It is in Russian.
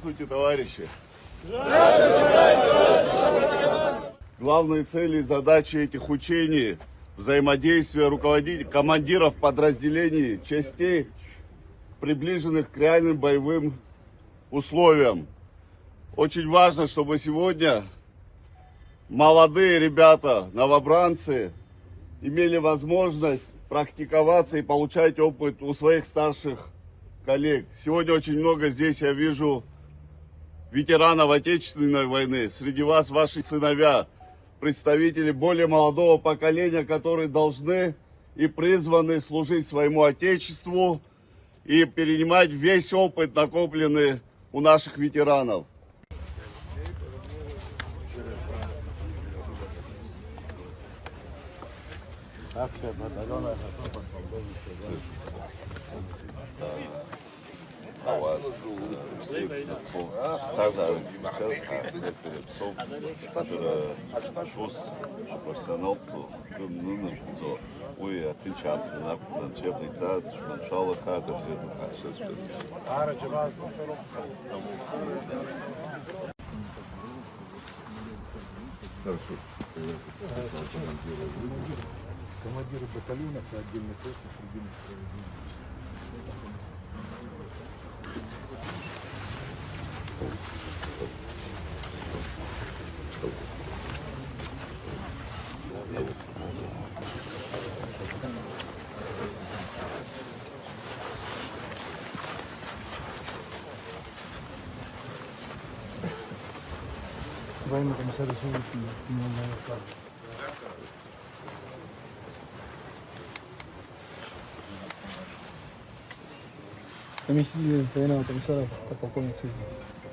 Здравствуйте, товарищи! Главные цели и задачи этих учений – взаимодействие руководителей, командиров подразделений, частей, приближенных к реальным боевым условиям. Очень важно, чтобы сегодня молодые ребята, новобранцы, имели возможность практиковаться и получать опыт у своих старших коллег. Сегодня очень много здесь я вижу ветеранов Отечественной войны. Среди вас ваши сыновья, представители более молодого поколения, которые должны и призваны служить своему Отечеству и перенимать весь опыт, накопленный у наших ветеранов. Командиры батальонов и отдельных ротных среди военный комиссар Заместитель военного комиссара, подполковник Цезарь.